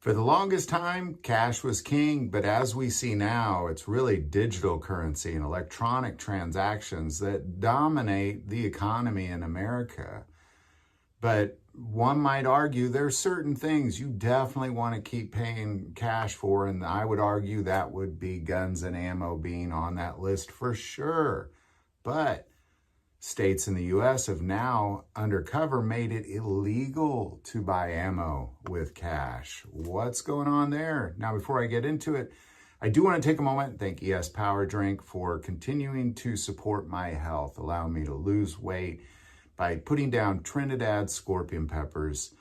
For the longest time, cash was king, but as we see now, it's really digital currency and electronic transactions that dominate the economy in America. But one might argue there's certain things you definitely want to keep paying cash for, and I would argue that would be guns and ammo being on that list for sure. But states in the U.S. have now, undercover, made it illegal to buy ammo with cash. What's going on there? Now, before I get into it, I do want to take a moment and thank ES Power Drink for continuing to support my health, allowing me to lose weight by putting down Trinidad scorpion peppers,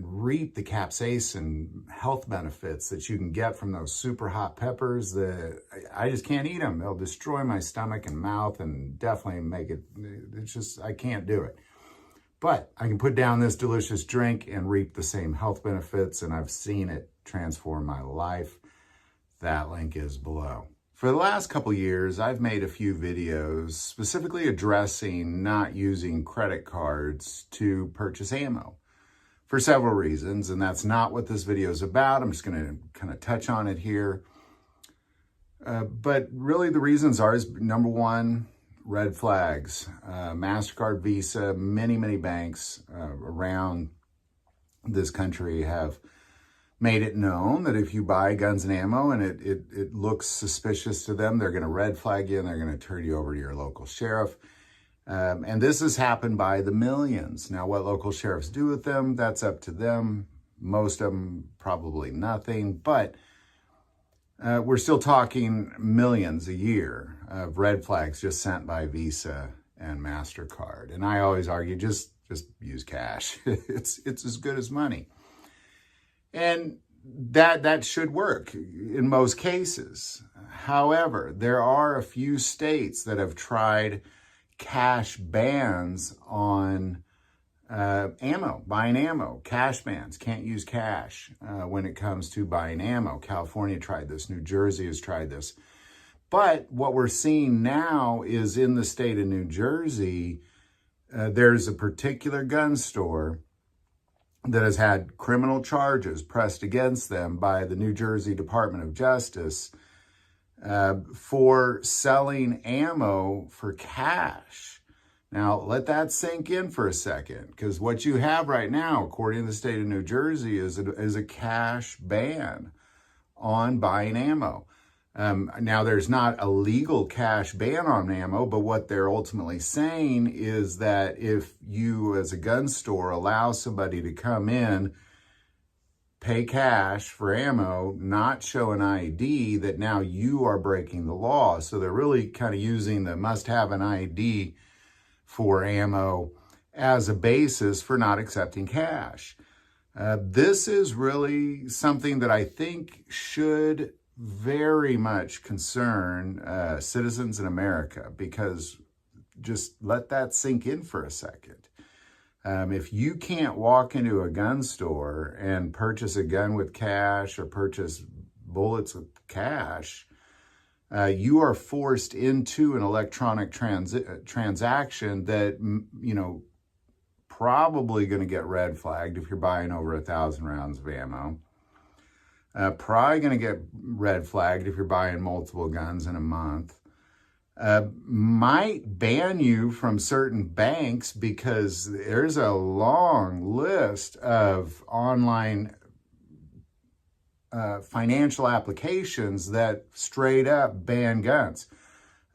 reap the capsaicin health benefits that you can get from those super hot peppers. I just can't eat them. They'll destroy my stomach and mouth and definitely make it's just, I can't do it. But I can put down this delicious drink and reap the same health benefits, and I've seen it transform my life. That link is below. For the last couple years, I've made a few videos specifically addressing not using credit cards to purchase ammo for several reasons, and that's not what this video is about. I'm just going to kind of touch on it here. But really the reasons is number one, red flags. MasterCard, Visa, many banks around this country have made it known that if you buy guns and ammo and it looks suspicious to them, they're going to red flag you and they're going to turn you over to your local sheriff. And this has happened by the millions. Now, what local sheriffs do with them, that's up to them. Most of them, probably nothing. But we're still talking millions a year of red flags just sent by Visa and MasterCard. And I always argue, just use cash. It's as good as money. And that should work in most cases. However, there are a few states that have tried cash bans on ammo, buying ammo, cash bans, can't use cash when it comes to buying ammo. California tried this, New Jersey has tried this. But what we're seeing now is in the state of New Jersey, there's a particular gun store that has had criminal charges pressed against them by the New Jersey Department of Justice for selling ammo for cash. Now, let that sink in for a second, because what you have right now, according to the state of New Jersey, is a cash ban on buying ammo. Now, there's not a legal cash ban on ammo, but what they're ultimately saying is that if you, as a gun store, allow somebody to come in, pay cash for ammo, not show an ID, that now you are breaking the law. So they're really kind of using the must have an ID for ammo as a basis for not accepting cash. This is really something that I think should very much concern citizens in America, because just let that sink in for a second. If you can't walk into a gun store and purchase a gun with cash or purchase bullets with cash, you are forced into an electronic transaction that, probably going to get red flagged if you're buying over 1,000 rounds of ammo. Probably going to get red flagged if you're buying multiple guns in a month. Might ban you from certain banks because there's a long list of online financial applications that straight up ban guns.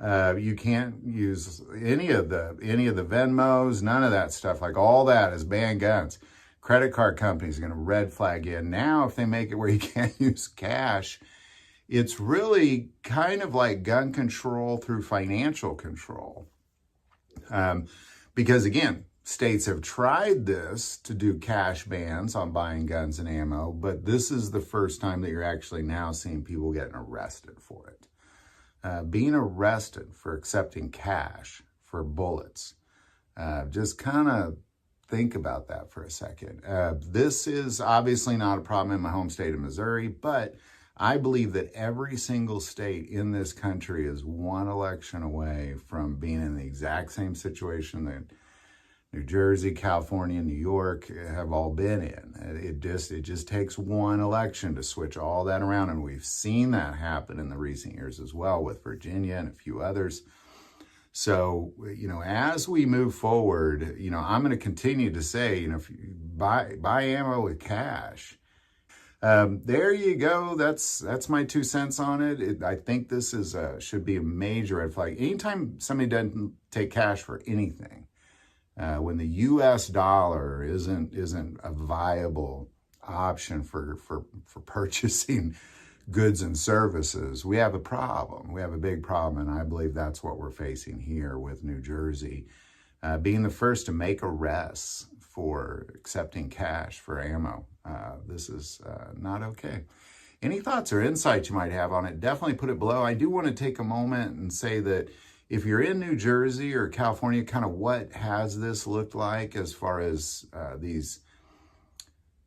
You can't use any of the Venmos, none of that stuff. Like, all that is ban guns. Credit card companies are going to red flag you. Now, if they make it where you can't use cash, it's really kind of like gun control through financial control. Because again, states have tried this to do cash bans on buying guns and ammo, but this is the first time that you're actually now seeing people getting arrested for it. Being arrested for accepting cash for bullets. Just kind of think about that for a second. This is obviously not a problem in my home state of Missouri, but I believe that every single state in this country is one election away from being in the exact same situation that New Jersey, California, New York have all been in. It just takes one election to switch all that around, and we've seen that happen in the recent years as well with Virginia and a few others. So, as we move forward, I'm going to continue to say, if you buy ammo with cash. There you go. That's my 2 cents on it. I think this should be a major red flag. Anytime somebody doesn't take cash for anything, when the U.S. dollar isn't a viable option for purchasing goods and services, we have a problem. We have a big problem, and I believe that's what we're facing here with New Jersey being the first to make arrests for accepting cash for ammo. This is not okay. Any thoughts or insights you might have on it, definitely put it below. I do want to take a moment and say that if you're in New Jersey or California, kind of what has this looked like as far as these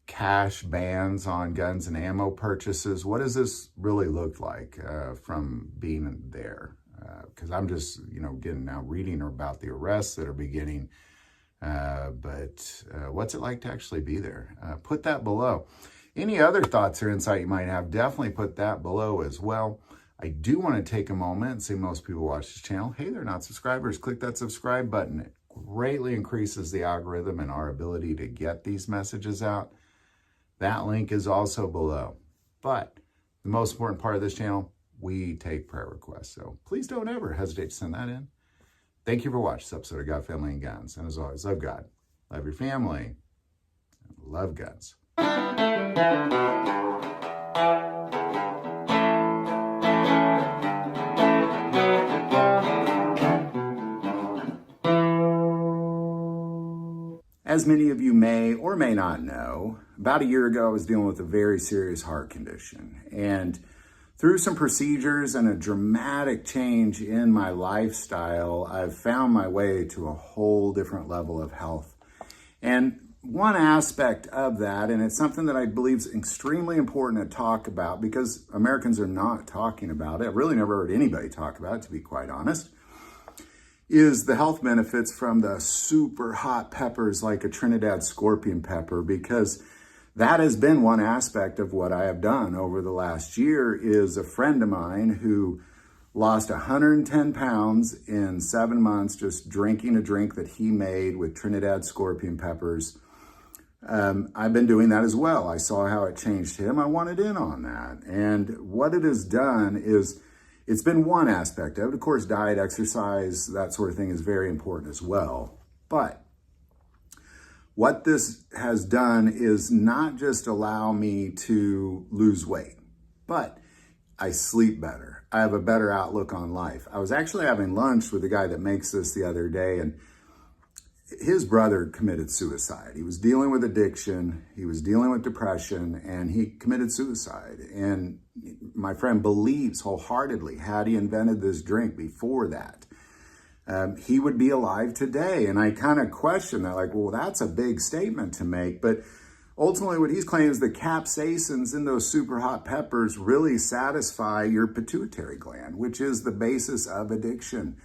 cash bans on guns and ammo purchases? What does this really look like from being there? Because I'm just, getting now reading about the arrests that are beginning. But what's it like to actually be there? Put that below. Any other thoughts or insight you might have, definitely put that below as well. I do want to take a moment and say most people watch this channel. Hey, they're not subscribers. Click that subscribe button. It greatly increases the algorithm and our ability to get these messages out. That link is also below. But the most important part of this channel, we take prayer requests. So please don't ever hesitate to send that in. Thank you for watching this episode of God, Family, and Guns. And as always, love God, love your family, and love guns. As many of you may or may not know, about a year ago, I was dealing with a very serious heart condition. And through some procedures and a dramatic change in my lifestyle, I've found my way to a whole different level of health. And one aspect of that, and it's something that I believe is extremely important to talk about because Americans are not talking about it. I've really never heard anybody talk about it, to be quite honest, is the health benefits from the super hot peppers like a Trinidad scorpion pepper, because that has been one aspect of what I have done over the last year. Is a friend of mine who lost 110 pounds in 7 months just drinking a drink that he made with Trinidad scorpion peppers. I've been doing that as well. I saw how it changed him. I wanted in on that. And what it has done is it's been one aspect of it. Of course, diet, exercise, that sort of thing is very important as well. But what this has done is not just allow me to lose weight, but I sleep better. I have a better outlook on life. I was actually having lunch with the guy that makes this the other day, and his brother committed suicide. He was dealing with addiction, he was dealing with depression, and he committed suicide. And my friend believes wholeheartedly, had he invented this drink before that, he would be alive today. And I kind of question that, like, well, that's a big statement to make. But ultimately what he's claiming is the capsaicins in those super hot peppers really satisfy your pituitary gland, which is the basis of addiction.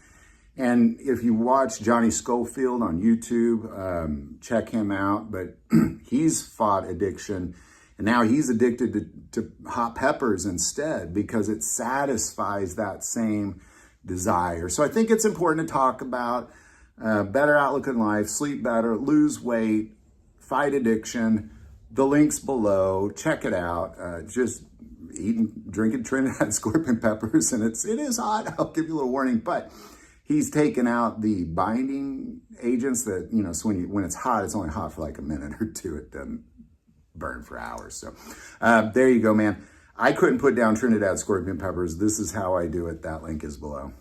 And if you watch Johnny Schofield on YouTube, check him out. But he's fought addiction, and now he's addicted to hot peppers instead because it satisfies that same desire. So I think it's important to talk about better outlook in life, sleep better, lose weight, fight addiction. The link's below. Check it out. Just drinking Trinidad scorpion peppers, and it is hot. I'll give you a little warning, but he's taken out the binding agents that, so when it's hot, it's only hot for like a minute or two. It doesn't burn for hours. So there you go, man. I couldn't put down Trinidad scorpion peppers. This is how I do it. That link is below.